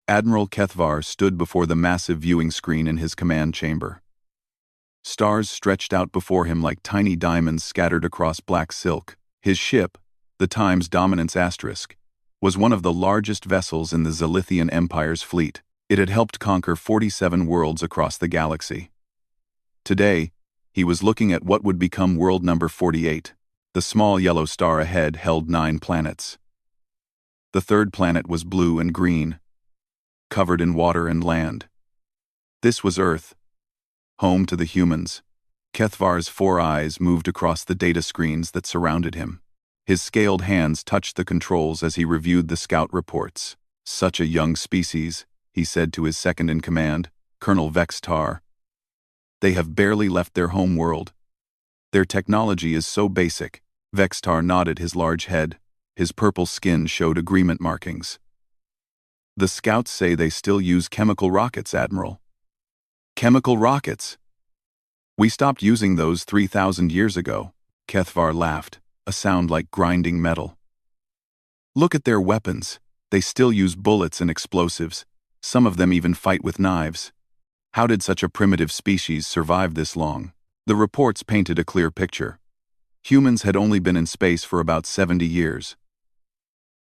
Admiral Kethvar stood before the massive viewing screen in his command chamber. Stars stretched out before him like tiny diamonds scattered across black silk. His ship, the Times Dominance Asterisk, was one of the largest vessels in the Zilithian Empire's fleet. It had helped conquer 47 worlds across the galaxy. Today, he was looking at what would become world number 48. The small yellow star ahead held 9 planets. The third planet was blue and green, covered in water and land. This was Earth, home to the humans. Kethvar's 4 eyes moved across the data screens that surrounded him. His scaled hands touched the controls as he reviewed the scout reports. Such a young species, he said to his second-in-command, Colonel Vextar. They have barely left their home world. Their technology is so basic. Vextar nodded his large head. His purple skin showed agreement markings. The scouts say they still use chemical rockets, Admiral. Chemical rockets? We stopped using those 3,000 years ago. Kethvar laughed, a sound like grinding metal. Look at their weapons. They still use bullets and explosives. Some of them even fight with knives. How did such a primitive species survive this long? The reports painted a clear picture. Humans had only been in space for about 70 years.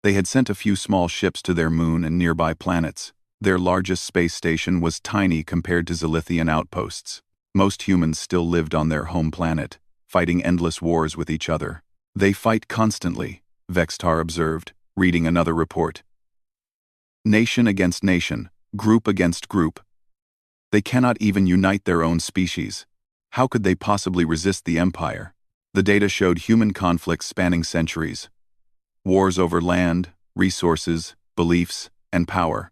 They had sent a few small ships to their moon and nearby planets. Their largest space station was tiny compared to Zilithian outposts. Most humans still lived on their home planet, fighting endless wars with each other. They fight constantly, Vextar observed, reading another report. Nation against nation, group against group. They cannot even unite their own species. How could they possibly resist the Empire? The data showed human conflicts spanning centuries. Wars over land, resources, beliefs, and power.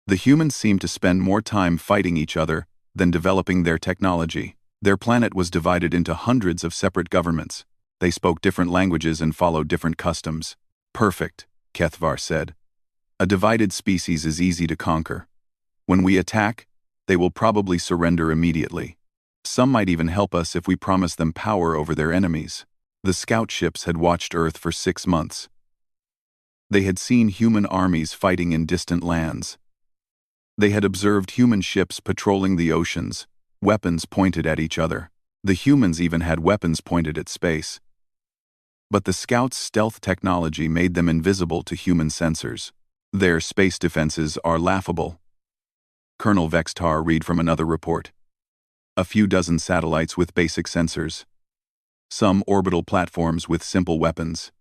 The humans seemed to spend more time fighting each other than developing their technology. Their planet was divided into hundreds of separate governments. They spoke different languages and followed different customs. Perfect, Kethvar said. A divided species is easy to conquer. When we attack, they will probably surrender immediately. Some might even help us if we promise them power over their enemies. The scout ships had watched Earth for 6 months. They had seen human armies fighting in distant lands. They had observed human ships patrolling the oceans, weapons pointed at each other. The humans even had weapons pointed at space. But the scouts' stealth technology made them invisible to human sensors. Their space defenses are laughable. Colonel Vextar read from another report. A few dozen satellites with basic sensors. Some orbital platforms with simple weapons.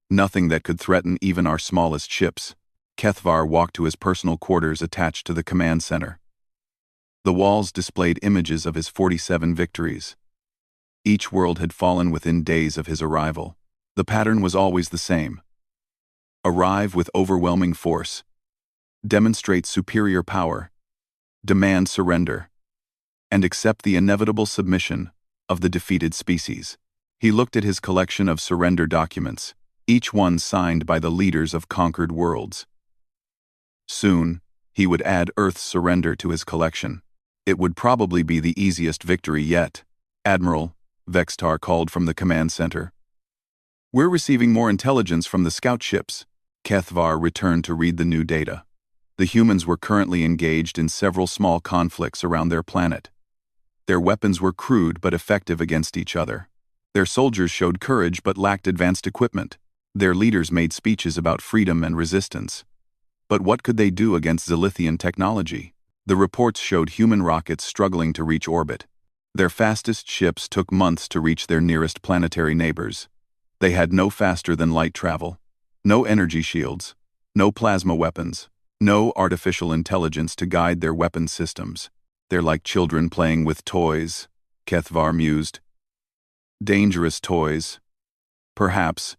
Nothing that could threaten even our smallest ships. Kethvar walked to his personal quarters attached to the command center. The walls displayed images of his 47 victories. Each world had fallen within days of his arrival. The pattern was always the same. Arrive with overwhelming force. Demonstrate superior power. Demand surrender. And accept the inevitable submission of the defeated species. He looked at his collection of surrender documents, each one signed by the leaders of conquered worlds. Soon, he would add Earth's surrender to his collection. It would probably be the easiest victory yet. Admiral, Vextar called from the command center. We're receiving more intelligence from the scout ships. Kethvar returned to read the new data. The humans were currently engaged in several small conflicts around their planet. Their weapons were crude but effective against each other. Their soldiers showed courage but lacked advanced equipment. Their leaders made speeches about freedom and resistance. But what could they do against Zilithian technology? The reports showed human rockets struggling to reach orbit. Their fastest ships took months to reach their nearest planetary neighbors. They had no faster-than-light travel, no energy shields, no plasma weapons, no artificial intelligence to guide their weapon systems. They're like children playing with toys, Kethvar mused. Dangerous toys. Perhaps,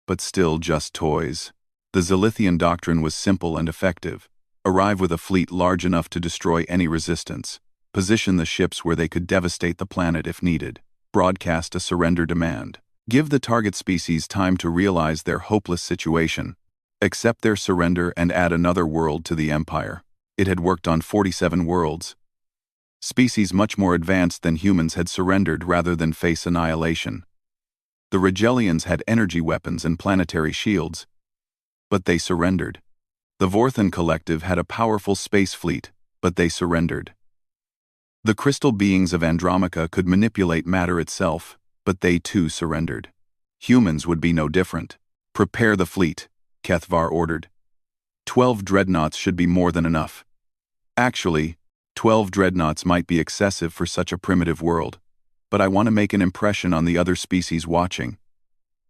but still just toys. The Zilithian doctrine was simple and effective. Arrive with a fleet large enough to destroy any resistance. Position the ships where they could devastate the planet if needed. Broadcast a surrender demand. Give the target species time to realize their hopeless situation. Accept their surrender and add another world to the Empire. It had worked on 47 worlds. Species much more advanced than humans had surrendered rather than face annihilation. The Rigelians had energy weapons and planetary shields, but they surrendered. The Vorthan Collective had a powerful space fleet, but they surrendered. The crystal beings of Andromaca could manipulate matter itself, but they too surrendered. Humans would be no different. Prepare the fleet, Kethvar ordered. 12 dreadnoughts should be more than enough. Actually, 12 dreadnoughts might be excessive for such a primitive world, but I want to make an impression on the other species watching.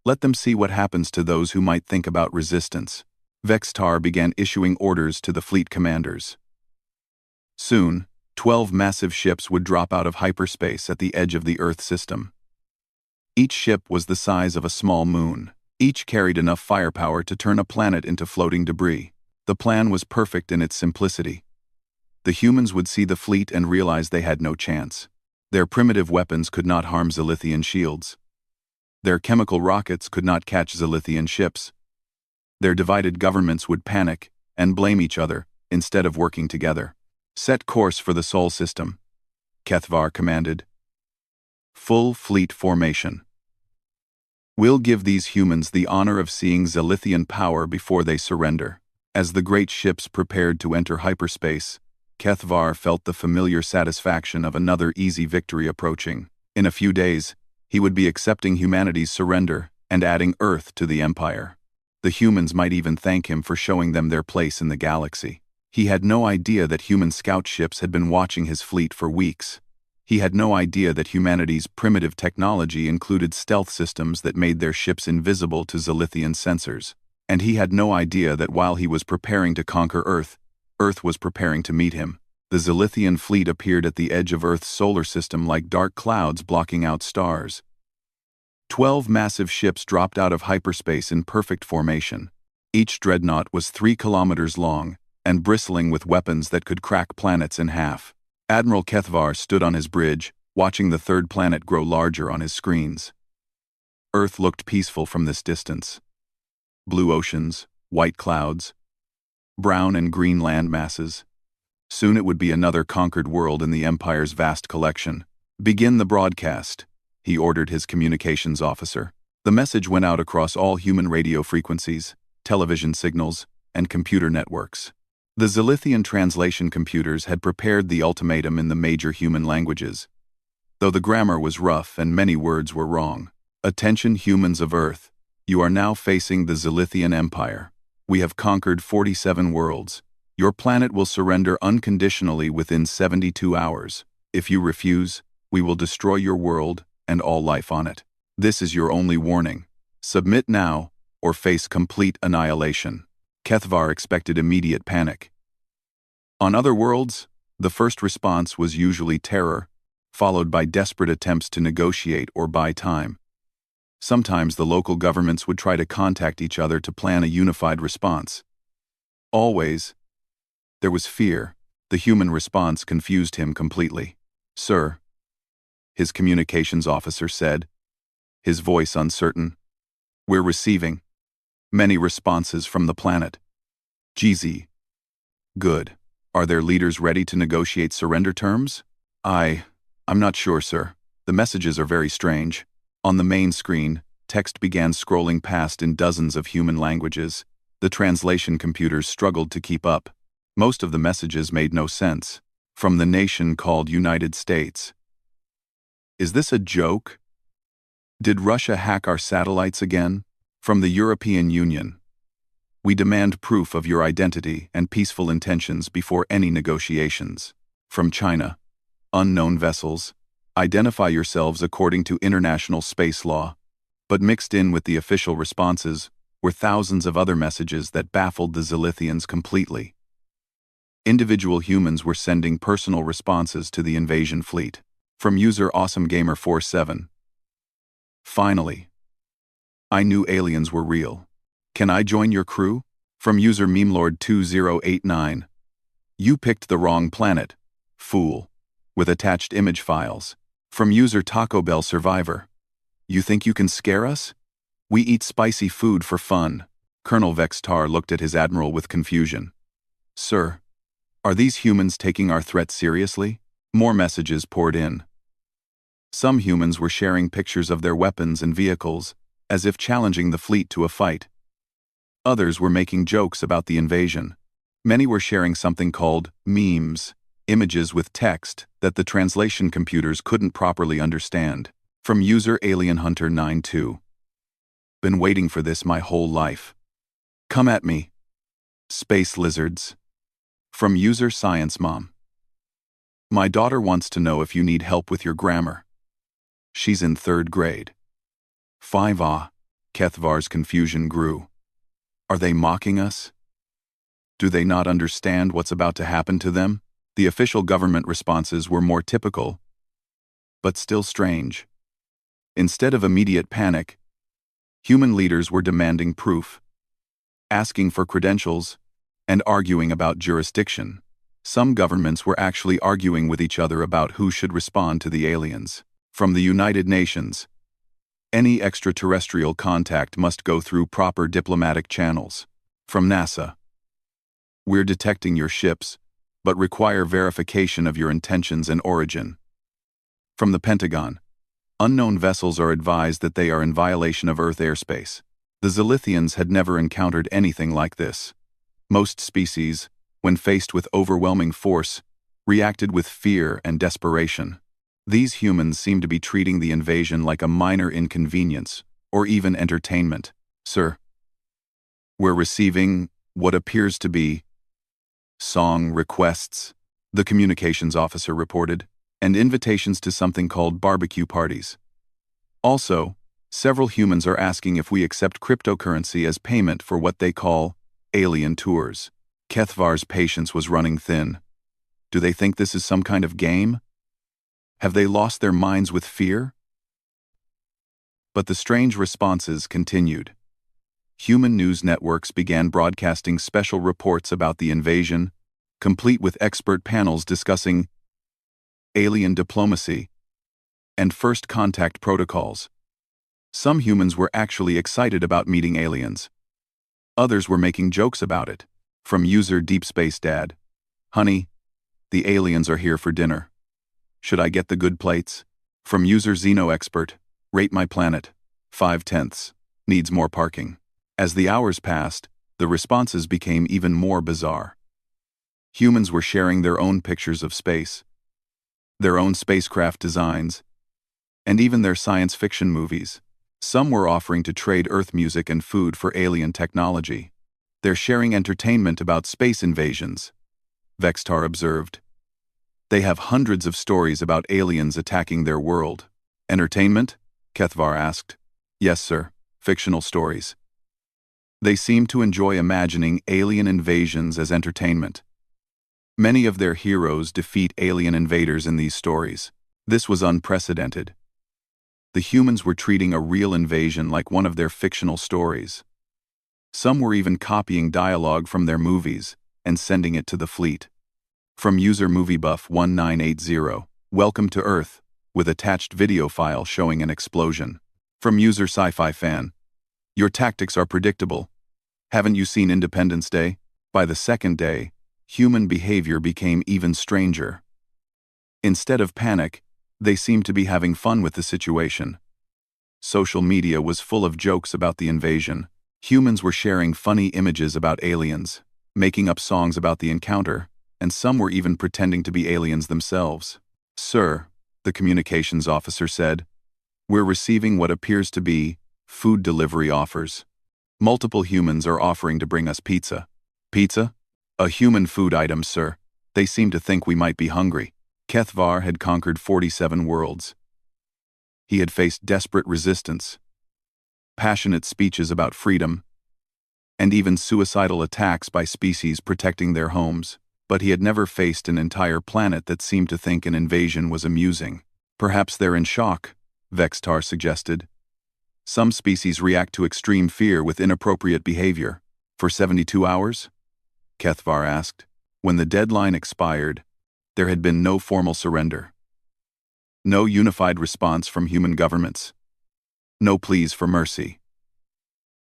Let them see what happens to those who might think about resistance. Vextar began issuing orders to the fleet commanders. Soon, 12 massive ships would drop out of hyperspace at the edge of the Earth system. Each ship was the size of a small moon. Each carried enough firepower to turn a planet into floating debris. The plan was perfect in its simplicity. The humans would see the fleet and realize they had no chance. Their primitive weapons could not harm Zilithian shields. Their chemical rockets could not catch Zilithian ships. Their divided governments would panic and blame each other instead of working together. Set course for the Sol system, Kethvar commanded. Full fleet formation. We'll give these humans the honor of seeing Zilithian power before they surrender. As the great ships prepared to enter hyperspace, Kethvar felt the familiar satisfaction of another easy victory approaching. In a few days, he would be accepting humanity's surrender and adding Earth to the Empire. The humans might even thank him for showing them their place in the galaxy. He had no idea that human scout ships had been watching his fleet for weeks. He had no idea that humanity's primitive technology included stealth systems that made their ships invisible to Zilithian sensors. And he had no idea that while he was preparing to conquer Earth, Earth was preparing to meet him. The Zilithian fleet appeared at the edge of Earth's solar system like dark clouds blocking out stars. 12 massive ships dropped out of hyperspace in perfect formation. Each dreadnought was 3 kilometers long and bristling with weapons that could crack planets in half. Admiral Kethvar stood on his bridge, watching the third planet grow larger on his screens. Earth looked peaceful from this distance. Blue oceans, white clouds, brown and green land masses. Soon it would be another conquered world in the Empire's vast collection. Begin the broadcast, he ordered his communications officer. The message went out across all human radio frequencies, television signals, and computer networks. The Zilithian translation computers had prepared the ultimatum in the major human languages, though the grammar was rough and many words were wrong. Attention humans of Earth, you are now facing the Zilithian Empire. We have conquered 47 worlds. Your planet will surrender unconditionally within 72 hours. If you refuse, we will destroy your world and all life on it. This is your only warning. Submit now, or face complete annihilation. Kethvar expected immediate panic. On other worlds, the first response was usually terror, followed by desperate attempts to negotiate or buy time. Sometimes the local governments would try to contact each other to plan a unified response. Always, there was fear. The human response confused him completely. "Sir," his communications officer said, his voice uncertain, "we're receiving many responses from the planet. GZ. Good. Are their leaders ready to negotiate surrender terms? I'm not sure, sir. The messages are very strange." On the main screen, text began scrolling past in dozens of human languages. The translation computers struggled to keep up. Most of the messages made no sense. From the nation called United States. Is this a joke? Did Russia hack our satellites again? From the European Union. We demand proof of your identity and peaceful intentions before any negotiations. From China. Unknown vessels. Identify yourselves according to international space law. But mixed in with the official responses were thousands of other messages that baffled the Zilithians completely. Individual humans were sending personal responses to the invasion fleet. From user AwesomeGamer47. Finally. I knew aliens were real. Can I join your crew? From user MemeLord2089. You picked the wrong planet, fool. With attached image files. From user Taco Bell Survivor. You think you can scare us? We eat spicy food for fun. Colonel Vextar looked at his admiral with confusion. Sir, are these humans taking our threat seriously? More messages poured in. Some humans were sharing pictures of their weapons and vehicles, as if challenging the fleet to a fight. Others were making jokes about the invasion. Many were sharing something called memes, images with text that the translation computers couldn't properly understand. From user Alien Hunter 92. Been waiting for this my whole life. Come at me. Space lizards. From user Science Mom. My daughter wants to know if you need help with your grammar. She's in 3rd grade. 5 Kethvar's confusion grew. Are they mocking us? Do they not understand what's about to happen to them? The official government responses were more typical, but still strange. Instead of immediate panic, human leaders were demanding proof, asking for credentials, and arguing about jurisdiction. Some governments were actually arguing with each other about who should respond to the aliens. From the United Nations, any extraterrestrial contact must go through proper diplomatic channels. From NASA, we're detecting your ships, but require verification of your intentions and origin. From the Pentagon, unknown vessels are advised that they are in violation of Earth airspace. The Zilithians had never encountered anything like this. Most species, when faced with overwhelming force, reacted with fear and desperation. These humans seem to be treating the invasion like a minor inconvenience, or even entertainment. Sir, we're receiving what appears to be song requests, the communications officer reported, and invitations to something called barbecue parties. Also, several humans are asking if we accept cryptocurrency as payment for what they call alien tours. Kethvar's patience was running thin. Do they think this is some kind of game? Have they lost their minds with fear? But the strange responses continued. Human news networks began broadcasting special reports about the invasion, complete with expert panels discussing alien diplomacy and first contact protocols. Some humans were actually excited about meeting aliens. Others were making jokes about it. From user Deep Space Dad. Honey, the aliens are here for dinner. Should I get the good plates? From user Xeno Expert. Rate my planet. 5/10. Needs more parking. As the hours passed, the responses became even more bizarre. Humans were sharing their own pictures of space, their own spacecraft designs, and even their science fiction movies. Some were offering to trade Earth music and food for alien technology. They're sharing entertainment about space invasions, Vextar observed. They have hundreds of stories about aliens attacking their world. Entertainment? Kethvar asked. Yes, sir. Fictional stories. They seem to enjoy imagining alien invasions as entertainment. Many of their heroes defeat alien invaders in these stories. This was unprecedented. The humans were treating a real invasion like one of their fictional stories. Some were even copying dialogue from their movies and sending it to the fleet. From user MovieBuff1980, welcome to Earth, with attached video file showing an explosion. From user Sci-Fi Fan, your tactics are predictable. Haven't you seen Independence Day? By the second day, human behavior became even stranger. Instead of panic, they seemed to be having fun with the situation. Social media was full of jokes about the invasion. Humans were sharing funny images about aliens, making up songs about the encounter, and some were even pretending to be aliens themselves. Sir, the communications officer said, we're receiving what appears to be food delivery offers. Multiple humans are offering to bring us pizza. Pizza? A human food item, sir. They seem to think we might be hungry. Kethvar had conquered 47 worlds. He had faced desperate resistance, passionate speeches about freedom, and even suicidal attacks by species protecting their homes. But he had never faced an entire planet that seemed to think an invasion was amusing. Perhaps they're in shock, Vextar suggested. Some species react to extreme fear with inappropriate behavior. For 72 hours? Kethvar asked. When the deadline expired, there had been no formal surrender. No unified response from human governments. No pleas for mercy.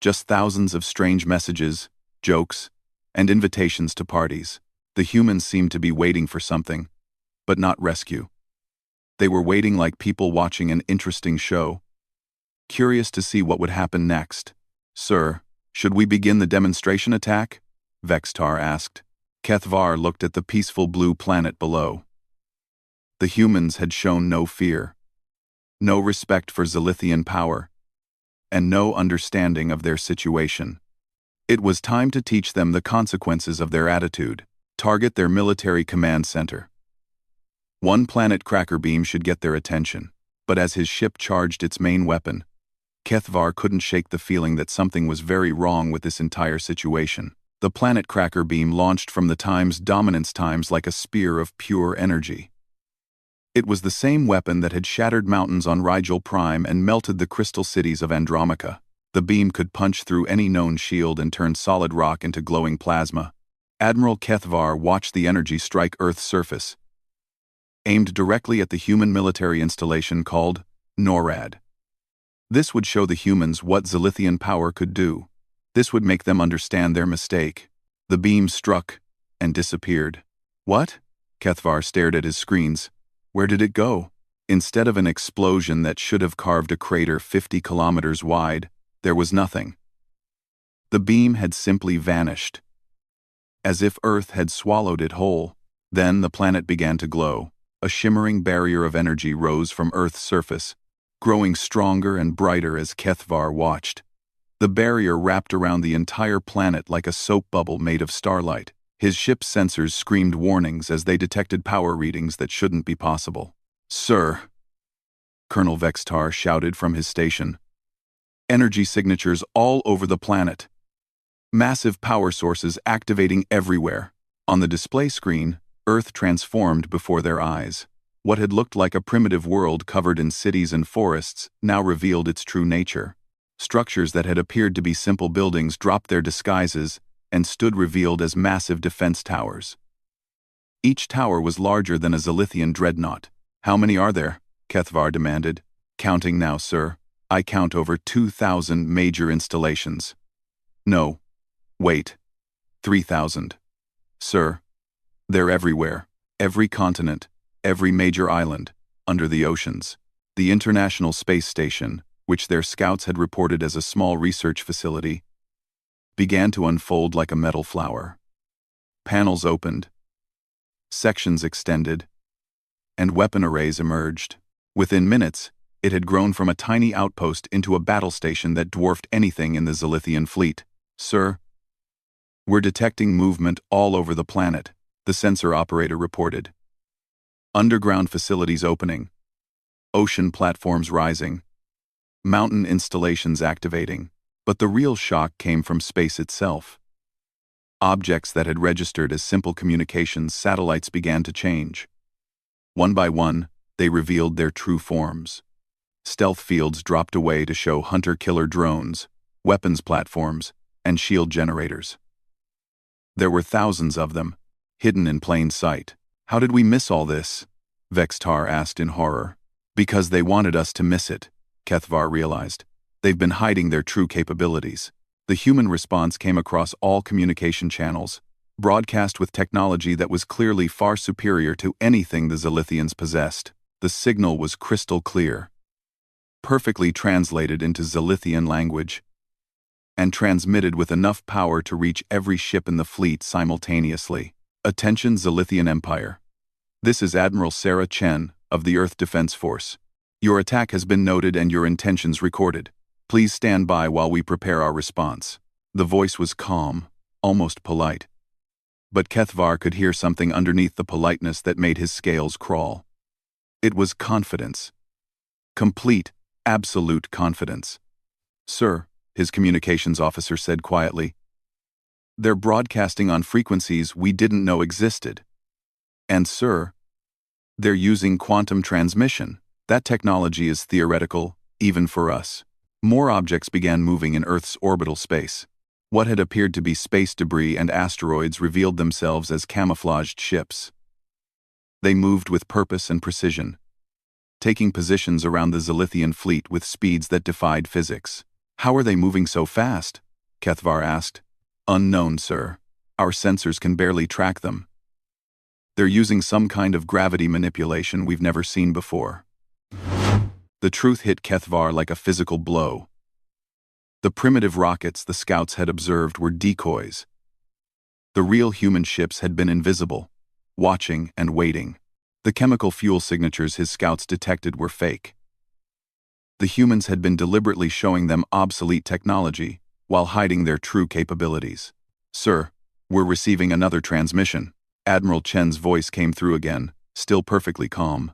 Just thousands of strange messages, jokes, and invitations to parties. The humans seemed to be waiting for something, but not rescue. They were waiting like people watching an interesting show, curious to see what would happen next. Sir, Should we begin the demonstration attack? Vextar asked. Kethvar looked at the peaceful blue planet below. The humans had shown no fear, no respect for Zilithian power, and no understanding of their situation. It was time to teach them the consequences of their attitude. Target their military command center. One planet cracker beam should get their attention, but as his ship charged its main weapon, Kethvar couldn't shake the feeling that something was very wrong with this entire situation. The planet cracker beam launched from the Time's dominance times like a spear of pure energy. It was the same weapon that had shattered mountains on Rigel Prime and melted the crystal cities of Andromaca. The beam could punch through any known shield and turn solid rock into glowing plasma. Admiral Kethvar watched the energy strike Earth's surface, aimed directly at the human military installation called NORAD. This would show the humans what Zilithian power could do. This would make them understand their mistake. The beam struck and disappeared. What? Kethvar stared at his screens. Where did it go? Instead of an explosion that should have carved a crater 50 kilometers wide, there was nothing. The beam had simply vanished, as if Earth had swallowed it whole. Then the planet began to glow. A shimmering barrier of energy rose from Earth's surface, growing stronger and brighter as Kethvar watched. The barrier wrapped around the entire planet like a soap bubble made of starlight. His ship's sensors screamed warnings as they detected power readings that shouldn't be possible. Sir, Colonel Vextar shouted from his station. Energy signatures all over the planet. Massive power sources activating everywhere. On the display screen, Earth transformed before their eyes. What had looked like a primitive world covered in cities and forests now revealed its true nature. Structures that had appeared to be simple buildings dropped their disguises and stood revealed as massive defense towers. Each tower was larger than a Zilithian dreadnought. How many are there? Kethvar demanded. Counting now, sir. I count over 2,000 major installations. No. Wait. 3,000. Sir. They're everywhere. Every continent, every major island, under the oceans. The International Space Station, which their scouts had reported as a small research facility, began to unfold like a metal flower. Panels opened, sections extended, and weapon arrays emerged. Within minutes, it had grown from a tiny outpost into a battle station that dwarfed anything in the Zilithian fleet. Sir, we're detecting movement all over the planet, the sensor operator reported. Underground facilities opening, ocean platforms rising, mountain installations activating. But the real shock came from space itself. Objects that had registered as simple communications satellites began to change. One by one, they revealed their true forms. Stealth fields dropped away to show hunter-killer drones, weapons platforms, and shield generators. There were thousands of them, hidden in plain sight. How did we miss all this? Vextar asked in horror. Because they wanted us to miss it, Kethvar realized. They've been hiding their true capabilities. The human response came across all communication channels, broadcast with technology that was clearly far superior to anything the Zilithians possessed. The signal was crystal clear, perfectly translated into Zilithian language, and transmitted with enough power to reach every ship in the fleet simultaneously. Attention Zilithian Empire. This is Admiral Sarah Chen of the Earth Defense Force. Your attack has been noted and your intentions recorded. Please stand by while we prepare our response. The voice was calm, almost polite. But Kethvar could hear something underneath the politeness that made his scales crawl. It was confidence. Complete, absolute confidence. Sir, his communications officer said quietly, they're broadcasting on frequencies we didn't know existed. And sir, they're using quantum transmission. That technology is theoretical, even for us. More objects began moving in Earth's orbital space. What had appeared to be space debris and asteroids revealed themselves as camouflaged ships. They moved with purpose and precision, taking positions around the Zilithian fleet with speeds that defied physics. How are they moving so fast? Kethvar asked. Unknown, sir. Our sensors can barely track them. They're using some kind of gravity manipulation we've never seen before. The truth hit Kethvar like a physical blow. The primitive rockets the scouts had observed were decoys. The real human ships had been invisible, watching and waiting. The chemical fuel signatures his scouts detected were fake. The humans had been deliberately showing them obsolete technology while hiding their true capabilities. "Sir, we're receiving another transmission." Admiral Chen's voice came through again, still perfectly calm.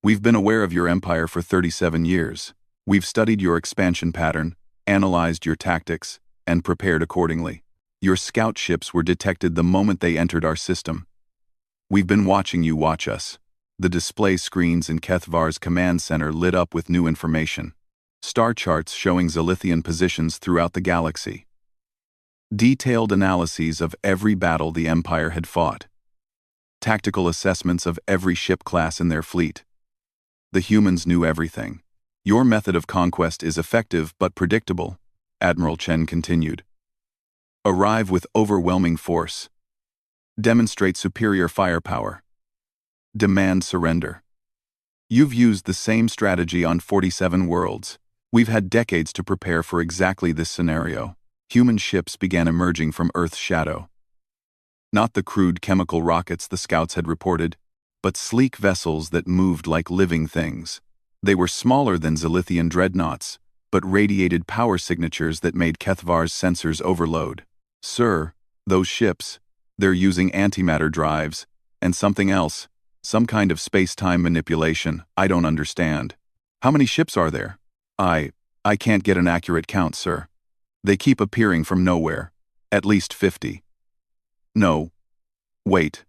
"We've been aware of your empire for 37 years. We've studied your expansion pattern, analyzed your tactics, and prepared accordingly. Your scout ships were detected the moment they entered our system. We've been watching you watch us." The display screens in Kethvar's command center lit up with new information. Star charts showing Zilithian positions throughout the galaxy. Detailed analyses of every battle the Empire had fought. Tactical assessments of every ship class in their fleet. The humans knew everything. "Your method of conquest is effective but predictable," Admiral Chen continued. "Arrive with overwhelming force. Demonstrate superior firepower. Demand surrender. You've used the same strategy on 47 worlds. We've had decades to prepare for exactly this scenario." Human ships began emerging from Earth's shadow. Not the crude chemical rockets the scouts had reported, but sleek vessels that moved like living things. They were smaller than Zilithian dreadnoughts, but radiated power signatures that made Kethvar's sensors overload. "Sir, those ships, they're using antimatter drives, and something else, some kind of space-time manipulation I don't understand." "How many ships are there?" I can't get an accurate count, sir. They keep appearing from nowhere. At least 50. No. Wait.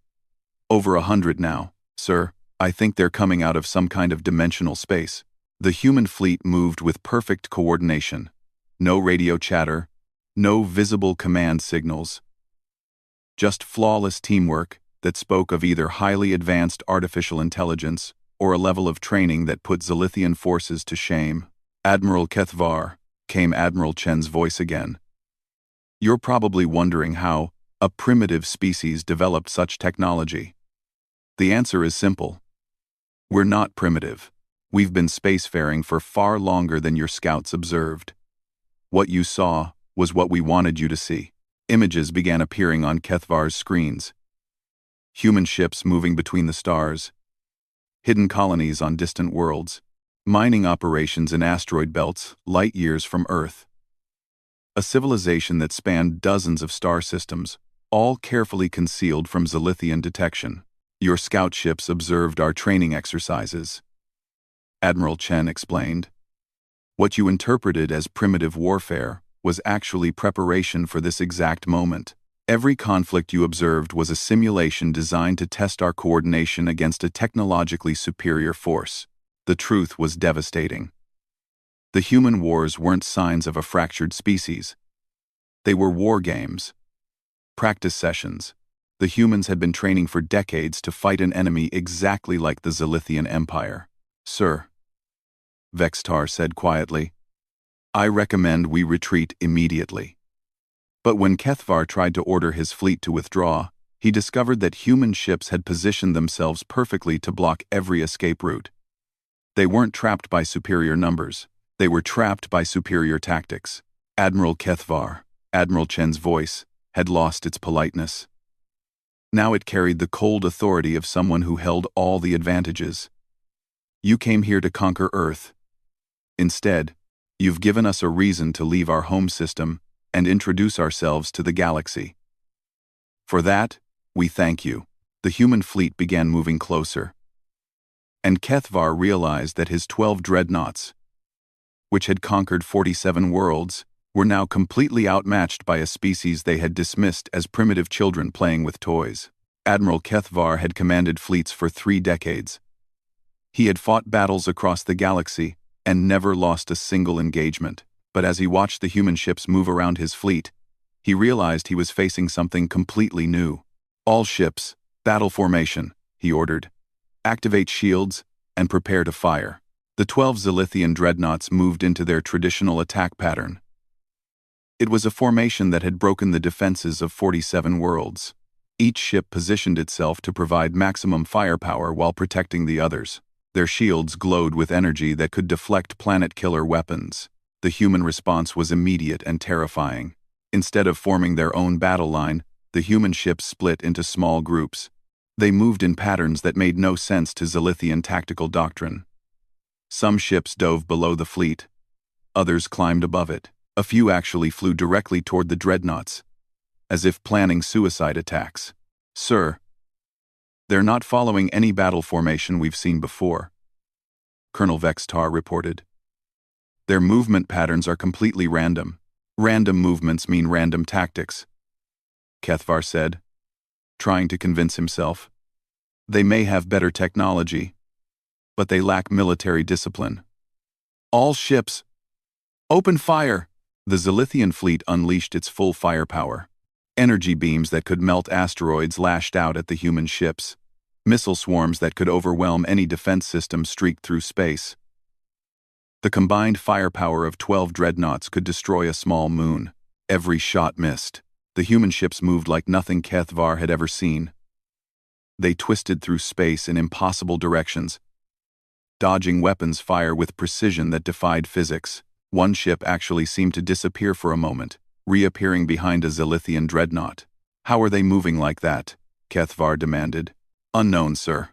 Over 100 now, sir. I think they're coming out of some kind of dimensional space." The human fleet moved with perfect coordination. No radio chatter, no visible command signals. Just flawless teamwork that spoke of either highly advanced artificial intelligence or a level of training that put Zilithian forces to shame. "Admiral Kethvar," came Admiral Chen's voice again. "You're probably wondering how a primitive species developed such technology. The answer is simple. We're not primitive. We've been spacefaring for far longer than your scouts observed. What you saw was what we wanted you to see." Images began appearing on Kethvar's screens. Human ships moving between the stars. Hidden colonies on distant worlds. Mining operations in asteroid belts light years from Earth. A civilization that spanned dozens of star systems, all carefully concealed from Zilithian detection. "Your scout ships observed our training exercises," Admiral Chen explained. "What you interpreted as primitive warfare was actually preparation for this exact moment. Every conflict you observed was a simulation designed to test our coordination against a technologically superior force." The truth was devastating. The human wars weren't signs of a fractured species. They were war games. Practice sessions. The humans had been training for decades to fight an enemy exactly like the Zilithian Empire. "Sir," Vextar said quietly, "I recommend we retreat immediately." But when Kethvar tried to order his fleet to withdraw, he discovered that human ships had positioned themselves perfectly to block every escape route. They weren't trapped by superior numbers. They were trapped by superior tactics. Admiral Kethvar, Admiral Chen's voice, had lost its politeness. Now it carried the cold authority of someone who held all the advantages. "You came here to conquer Earth. Instead, you've given us a reason to leave our home system and introduce ourselves to the galaxy. For that, we thank you." The human fleet began moving closer. And Kethvar realized that his 12 dreadnoughts, which had conquered 47 worlds, were now completely outmatched by a species they had dismissed as primitive children playing with toys. Admiral Kethvar had commanded fleets for 3 decades. He had fought battles across the galaxy and never lost a single engagement. But as he watched the human ships move around his fleet, he realized he was facing something completely new. "All ships, battle formation," he ordered. "Activate shields and prepare to fire." The 12 Zilithian dreadnoughts moved into their traditional attack pattern. It was a formation that had broken the defenses of 47 worlds. Each ship positioned itself to provide maximum firepower while protecting the others. Their shields glowed with energy that could deflect planet-killer weapons. The The human response was immediate and terrifying. Instead of forming their own battle line, the human ships split into small groups. They moved in patterns that made no sense to Zilithian tactical doctrine. Some ships dove below the fleet. Others climbed above it. A few actually flew directly toward the dreadnoughts, as if planning suicide attacks. "Sir, they're not following any battle formation we've seen before," Colonel Vextar reported. "Their movement patterns are completely random. Random movements mean random tactics," Kethvar said, trying to convince himself. "They may have better technology, but they lack military discipline. All ships, open fire!" The Zilithian fleet unleashed its full firepower. Energy beams that could melt asteroids lashed out at the human ships. Missile swarms that could overwhelm any defense system streaked through space. The combined firepower of 12 dreadnoughts could destroy a small moon. Every shot missed. The human ships moved like nothing Kethvar had ever seen. They twisted through space in impossible directions, dodging weapons fire with precision that defied physics. One ship actually seemed to disappear for a moment, reappearing behind a Zilithian dreadnought. "How are they moving like that?" Kethvar demanded. "Unknown, sir.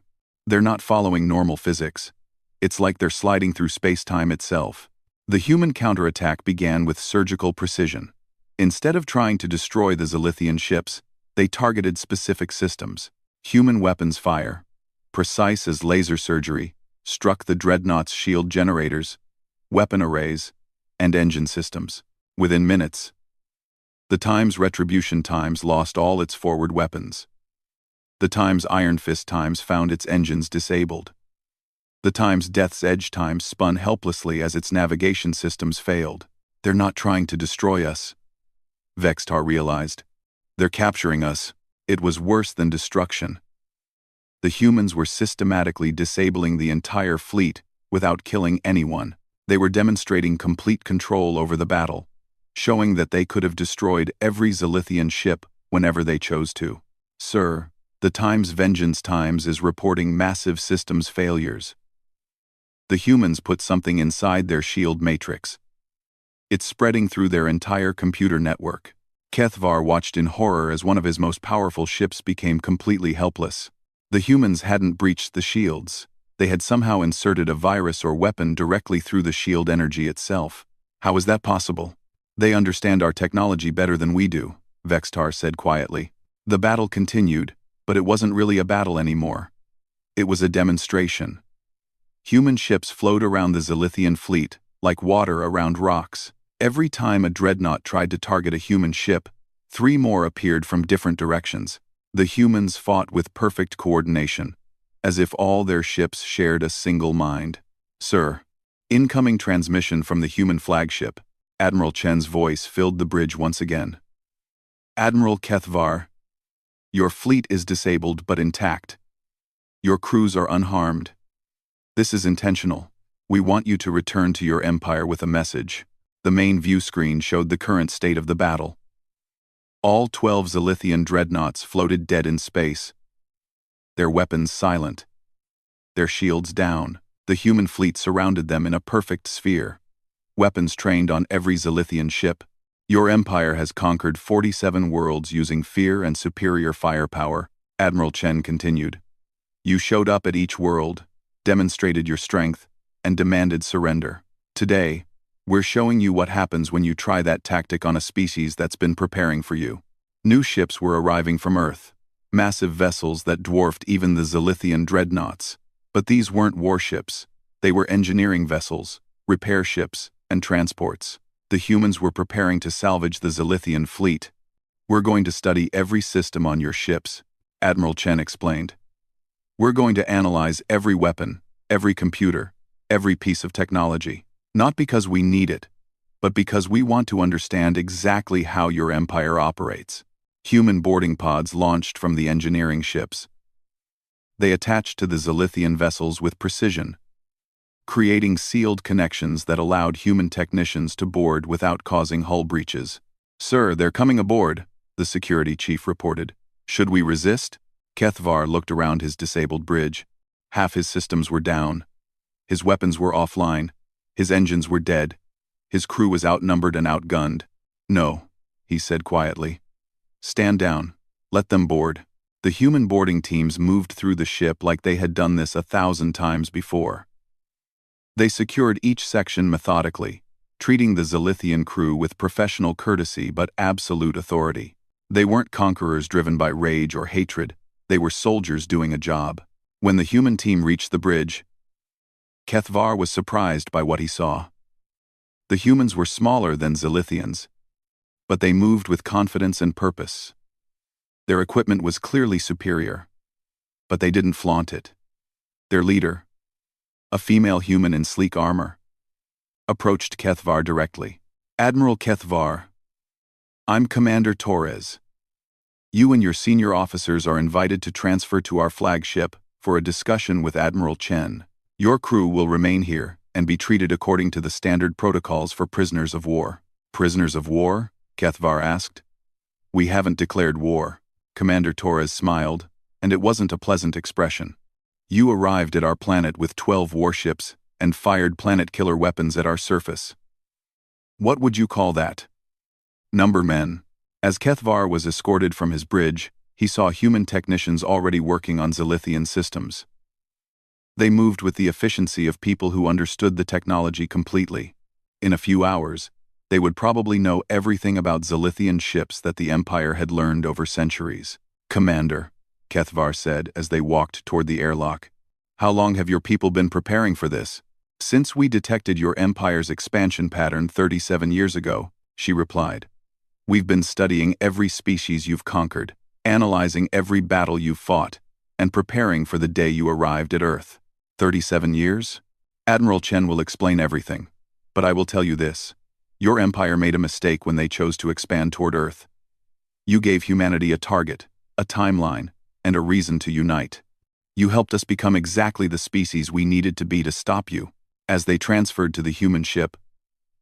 They're not following normal physics. It's like they're sliding through space-time itself." The human counterattack began with surgical precision. Instead of trying to destroy the Zilithian ships, they targeted specific systems. Human weapons fire, precise as laser surgery, struck the dreadnought's shield generators, weapon arrays, and engine systems. Within minutes, the Times Retribution Times lost all its forward weapons. The Times Iron Fist Times found its engines disabled. The Times Death's Edge Times spun helplessly as its navigation systems failed. "They're not trying to destroy us," Vextar realized. "They're capturing us." It was worse than destruction. The humans were systematically disabling the entire fleet without killing anyone. They were demonstrating complete control over the battle, showing that they could have destroyed every Zilithian ship whenever they chose to. "Sir, the Times Vengeance Times is reporting massive systems failures. The humans put something inside their shield matrix. It's spreading through their entire computer network." Kethvar watched in horror as one of his most powerful ships became completely helpless. The humans hadn't breached the shields. They had somehow inserted a virus or weapon directly through the shield energy itself. "How is that possible?" "They understand our technology better than we do," Vextar said quietly. The battle continued, but it wasn't really a battle anymore. It was a demonstration. Human ships flowed around the Zilithian fleet, like water around rocks. Every time a dreadnought tried to target a human ship, 3 more appeared from different directions. The humans fought with perfect coordination, as if all their ships shared a single mind. "Sir." Incoming transmission from the human flagship. Admiral Chen's voice filled the bridge once again. "Admiral Kethvar, your fleet is disabled but intact. Your crews are unharmed. This is intentional. We want you to return to your empire with a message." The main view screen showed the current state of the battle. All 12 Zilithian dreadnoughts floated dead in space, their weapons silent, their shields down. The human fleet surrounded them in a perfect sphere, weapons trained on every Zilithian ship. "Your empire has conquered 47 worlds using fear and superior firepower," Admiral Chen continued. "You showed up at each world, demonstrated your strength, and demanded surrender. Today, we're showing you what happens when you try that tactic on a species that's been preparing for you." New ships were arriving from Earth, massive vessels that dwarfed even the Zilithian dreadnoughts. But these weren't warships. They were engineering vessels, repair ships, and transports. The humans were preparing to salvage the Zilithian fleet. "We're going to study every system on your ships," Admiral Chen explained. "We're going to analyze every weapon, every computer, every piece of technology. Not because we need it, but because we want to understand exactly how your empire operates." Human boarding pods launched from the engineering ships. They attached to the Zilithian vessels with precision, creating sealed connections that allowed human technicians to board without causing hull breaches. "Sir, they're coming aboard," the security chief reported. "Should we resist?" Kethvar looked around his disabled bridge. Half his systems were down. His weapons were offline. His engines were dead. His crew was outnumbered and outgunned. "No," he said quietly. "Stand down. Let them board." The human boarding teams moved through the ship like they had done this 1,000 times before. They secured each section methodically, treating the Zilithian crew with professional courtesy but absolute authority. They weren't conquerors driven by rage or hatred, they were soldiers doing a job. When the human team reached the bridge, Kethvar was surprised by what he saw. The humans were smaller than Zilithians, but they moved with confidence and purpose. Their equipment was clearly superior, but they didn't flaunt it. Their leader, a female human in sleek armor, approached Kethvar directly. "Admiral Kethvar, I'm Commander Torres. You and your senior officers are invited to transfer to our flagship for a discussion with Admiral Chen. Your crew will remain here and be treated according to the standard protocols for prisoners of war." "Prisoners of war?" Kethvar asked. "We haven't declared war." Commander Torres smiled, and it wasn't a pleasant expression. "You arrived at our planet with 12 warships and fired planet-killer weapons at our surface. What would you call that?" "Number men." As Kethvar was escorted from his bridge, he saw human technicians already working on Zilithian systems. They moved with the efficiency of people who understood the technology completely. In a few hours, they would probably know everything about Zilithian ships that the Empire had learned over centuries. "Commander," Kethvar said as they walked toward the airlock, "how long have your people been preparing for this?" "Since we detected your Empire's expansion pattern 37 years ago," she replied. "We've been studying every species you've conquered, analyzing every battle you've fought, and preparing for the day you arrived at Earth." 37 years? Admiral Chen will explain everything. But I will tell you this. Your Empire made a mistake when they chose to expand toward Earth. You gave humanity a target, a timeline, and a reason to unite. You helped us become exactly the species we needed to be to stop you. As they transferred to the human ship,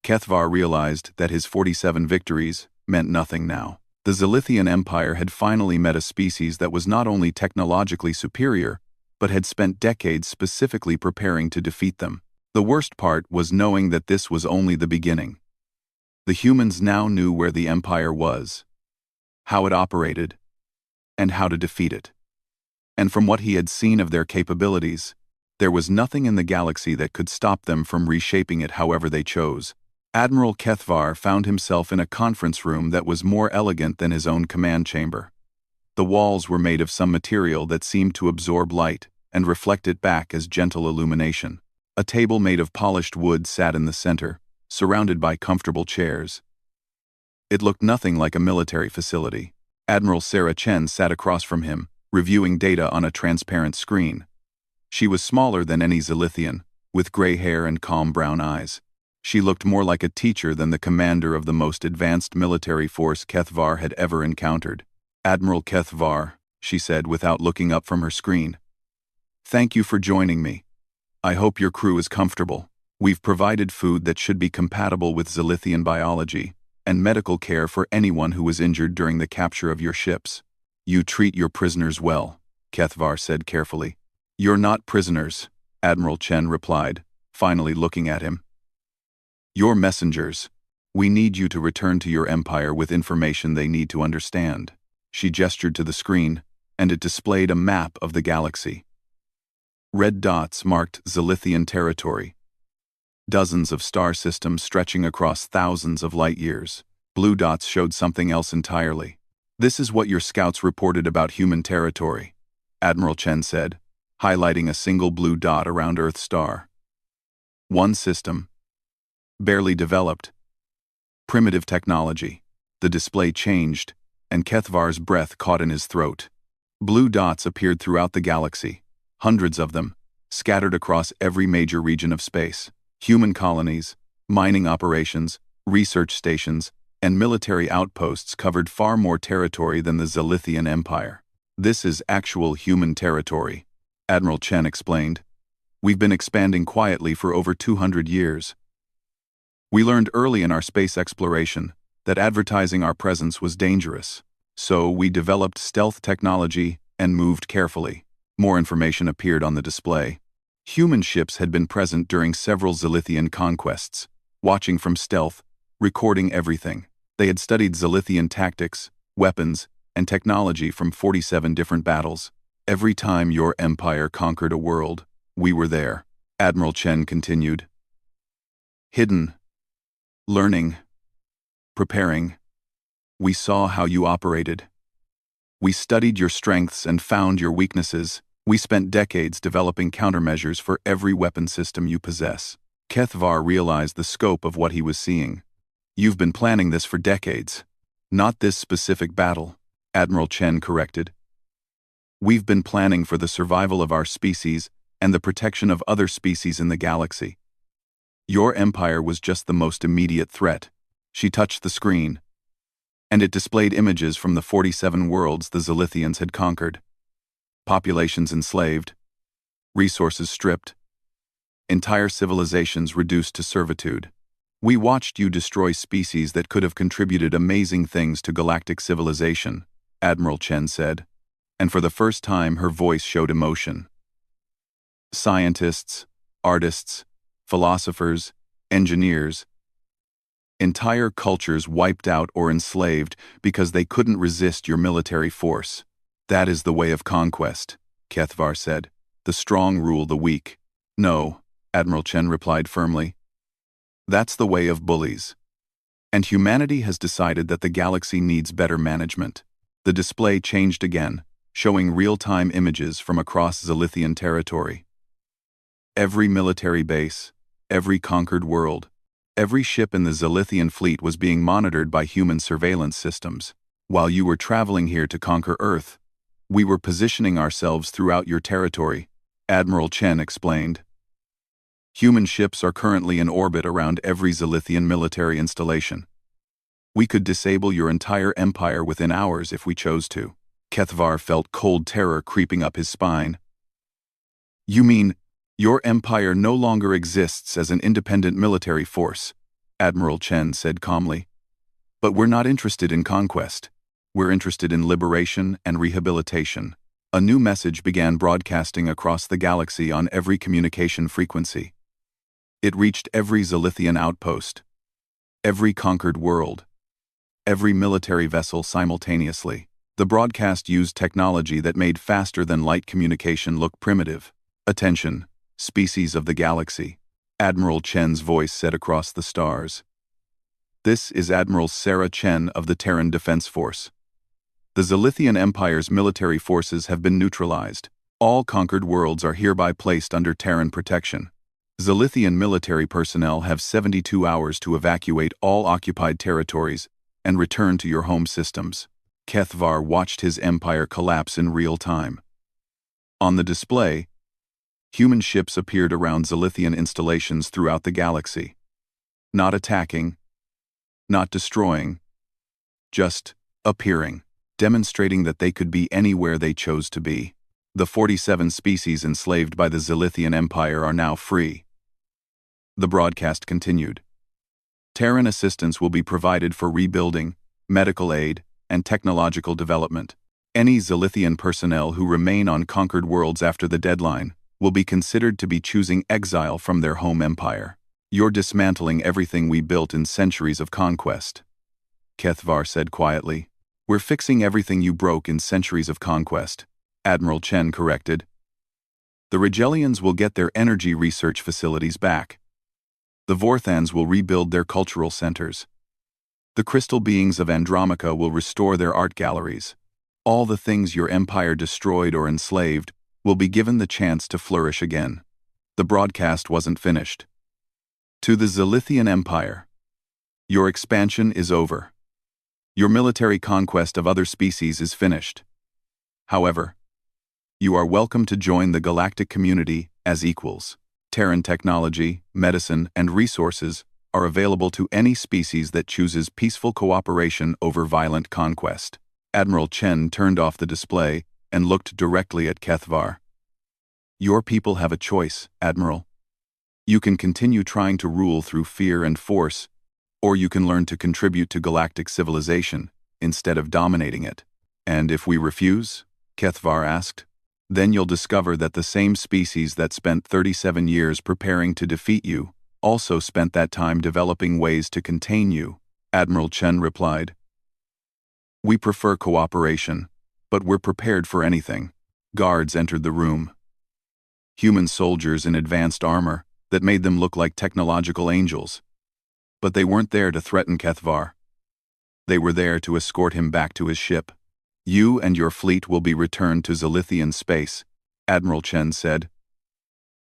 Kethvar realized that his 47 victories meant nothing now. The Zilithian Empire had finally met a species that was not only technologically superior, but had spent decades specifically preparing to defeat them. The worst part was knowing that this was only the beginning. The humans now knew where the Empire was, how it operated, and how to defeat it. And from what he had seen of their capabilities, there was nothing in the galaxy that could stop them from reshaping it however they chose. Admiral Kethvar found himself in a conference room that was more elegant than his own command chamber. The walls were made of some material that seemed to absorb light and reflect it back as gentle illumination. A table made of polished wood sat in the center, surrounded by comfortable chairs. It looked nothing like a military facility. Admiral Sarah Chen sat across from him, reviewing data on a transparent screen. She was smaller than any Zilithian, with gray hair and calm brown eyes. She looked more like a teacher than the commander of the most advanced military force Kethvar had ever encountered. "Admiral Kethvar," she said without looking up from her screen. "Thank you for joining me. I hope your crew is comfortable. We've provided food that should be compatible with Zilithian biology, and medical care for anyone who was injured during the capture of your ships. You treat your prisoners well," Kethvar said carefully. "You're not prisoners," Admiral Chen replied, finally looking at him. "You're messengers. We need you to return to your empire with information they need to understand." She gestured to the screen, and it displayed a map of the galaxy. Red dots marked Zilithian territory. Dozens of star systems stretching across thousands of light years. Blue dots showed something else entirely. "This is what your scouts reported about human territory," Admiral Chen said, highlighting a single blue dot around Earth's star. "One system. Barely developed. Primitive technology." The display changed, and Kethvar's breath caught in his throat. Blue dots appeared throughout the galaxy, hundreds of them, scattered across every major region of space. Human colonies, mining operations, research stations, and military outposts covered far more territory than the Zilithian Empire. "This is actual human territory," Admiral Chen explained. "We've been expanding quietly for over 200 years. We learned early in our space exploration that advertising our presence was dangerous, so we developed stealth technology and moved carefully." More information appeared on the display. Human ships had been present during several Zilithian conquests, watching from stealth, recording everything. They had studied Zilithian tactics, weapons, and technology from 47 different battles. Every time your empire conquered a world, we were there, Admiral Chen continued. Hidden, learning, preparing. We saw how you operated. We studied your strengths and found your weaknesses. We spent decades developing countermeasures for every weapon system you possess. Kethvar realized the scope of what he was seeing. You've been planning this for decades. Not this specific battle, Admiral Chen corrected. We've been planning for the survival of our species and the protection of other species in the galaxy. Your empire was just the most immediate threat. She touched the screen, and it displayed images from the 47 worlds the Zilithians had conquered. Populations enslaved, resources stripped, entire civilizations reduced to servitude. We watched you destroy species that could have contributed amazing things to galactic civilization, Admiral Chen said, and for the first time her voice showed emotion. Scientists, artists, philosophers, engineers, entire cultures wiped out or enslaved because they couldn't resist your military force. That is the way of conquest, Kethvar said. The strong rule the weak. No, Admiral Chen replied firmly. That's the way of bullies. And humanity has decided that the galaxy needs better management. The display changed again, showing real-time images from across Zilithian territory. Every military base, every conquered world, every ship in the Zilithian fleet was being monitored by human surveillance systems. While you were traveling here to conquer Earth, we were positioning ourselves throughout your territory, Admiral Chen explained. Human ships are currently in orbit around every Zilithian military installation. We could disable your entire empire within hours if we chose to. Kethvar felt cold terror creeping up his spine. You mean, your empire no longer exists as an independent military force, Admiral Chen said calmly. But we're not interested in conquest. We're interested in liberation and rehabilitation. A new message began broadcasting across the galaxy on every communication frequency. It reached every Zilithian outpost, every conquered world, every military vessel simultaneously. The broadcast used technology that made faster-than-light communication look primitive. Attention, species of the galaxy, Admiral Chen's voice said across the stars. This is Admiral Sarah Chen of the Terran Defense Force. The Zilithian Empire's military forces have been neutralized. All conquered worlds are hereby placed under Terran protection. Zilithian military personnel have 72 hours to evacuate all occupied territories and return to your home systems. Kethvar watched his empire collapse in real time. On the display, human ships appeared around Zilithian installations throughout the galaxy. Not attacking, not destroying, just appearing, demonstrating that they could be anywhere they chose to be. The 47 species enslaved by the Zilithian Empire are now free. The broadcast continued. Terran assistance will be provided for rebuilding, medical aid, and technological development. Any Zilithian personnel who remain on conquered worlds after the deadline will be considered to be choosing exile from their home empire. You're dismantling everything we built in centuries of conquest, Kethvar said quietly. We're fixing everything you broke in centuries of conquest, Admiral Chen corrected. The Rigelians will get their energy research facilities back. The Vorthans will rebuild their cultural centers. The crystal beings of Andromaca will restore their art galleries. All the things your empire destroyed or enslaved will be given the chance to flourish again. The broadcast wasn't finished. To the Zilithian Empire, your expansion is over. Your military conquest of other species is finished. However, you are welcome to join the galactic community as equals. Terran technology, medicine, and resources are available to any species that chooses peaceful cooperation over violent conquest. Admiral Chen turned off the display and looked directly at Kethvar. Your people have a choice, Admiral. You can continue trying to rule through fear and force, or you can learn to contribute to galactic civilization instead of dominating it. And if we refuse? Kethvar asked. Then you'll discover that the same species that spent 37 years preparing to defeat you also spent that time developing ways to contain you, Admiral Chen replied. We prefer cooperation, but we're prepared for anything. Guards entered the room. Human soldiers in advanced armor that made them look like technological angels. But they weren't there to threaten Kethvar. They were there to escort him back to his ship. You and your fleet will be returned to Zilithian space, Admiral Chen said.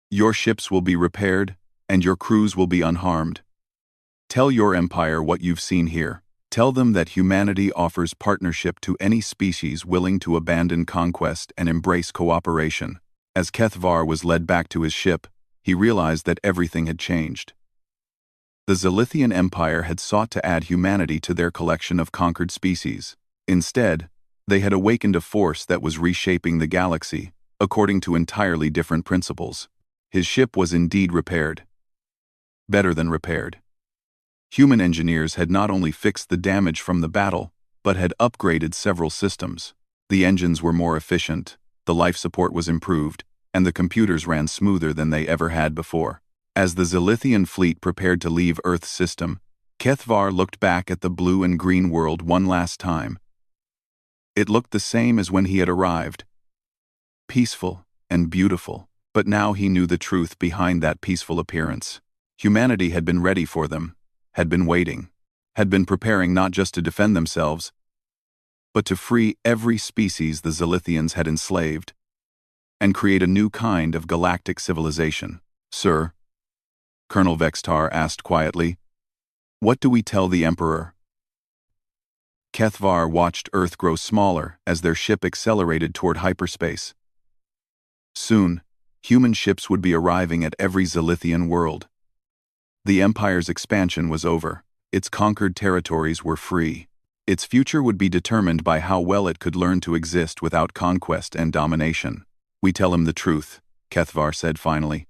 Your ships will be repaired, and your crews will be unharmed. Tell your empire what you've seen here. Tell them that humanity offers partnership to any species willing to abandon conquest and embrace cooperation. As Kethvar was led back to his ship, he realized that everything had changed. The Zilithian Empire had sought to add humanity to their collection of conquered species. Instead, they had awakened a force that was reshaping the galaxy, according to entirely different principles. His ship was indeed repaired. Better than repaired. Human engineers had not only fixed the damage from the battle, but had upgraded several systems. The engines were more efficient, the life support was improved, and the computers ran smoother than they ever had before. As the Zilithian fleet prepared to leave Earth's system, Kethvar looked back at the blue and green world one last time. It looked the same as when he had arrived. Peaceful and beautiful, but now he knew the truth behind that peaceful appearance. Humanity had been ready for them, had been waiting, had been preparing not just to defend themselves, but to free every species the Zilithians had enslaved, and create a new kind of galactic civilization. Sir, Colonel Vextar asked quietly, what do we tell the Emperor? Kethvar watched Earth grow smaller as their ship accelerated toward hyperspace. Soon, human ships would be arriving at every Zilithian world. The Empire's expansion was over. Its conquered territories were free. Its future would be determined by how well it could learn to exist without conquest and domination. We tell him the truth, Kethvar said finally.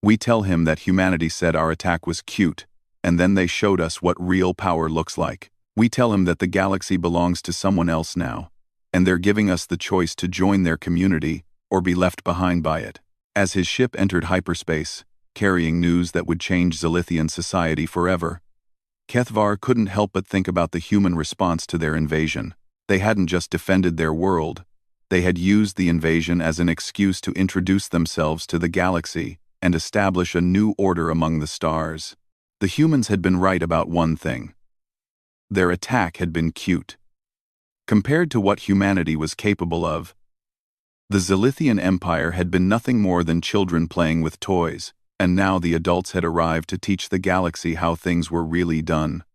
We tell him that humanity said our attack was cute, and then they showed us what real power looks like. We tell him that the galaxy belongs to someone else now, and they're giving us the choice to join their community or be left behind by it. As his ship entered hyperspace, carrying news that would change Zilithian society forever, Kethvar couldn't help but think about the human response to their invasion. They hadn't just defended their world, they had used the invasion as an excuse to introduce themselves to the galaxy and establish a new order among the stars. The humans had been right about one thing. Their attack had been cute. Compared to what humanity was capable of, the Zilithian Empire had been nothing more than children playing with toys, and now the adults had arrived to teach the galaxy how things were really done.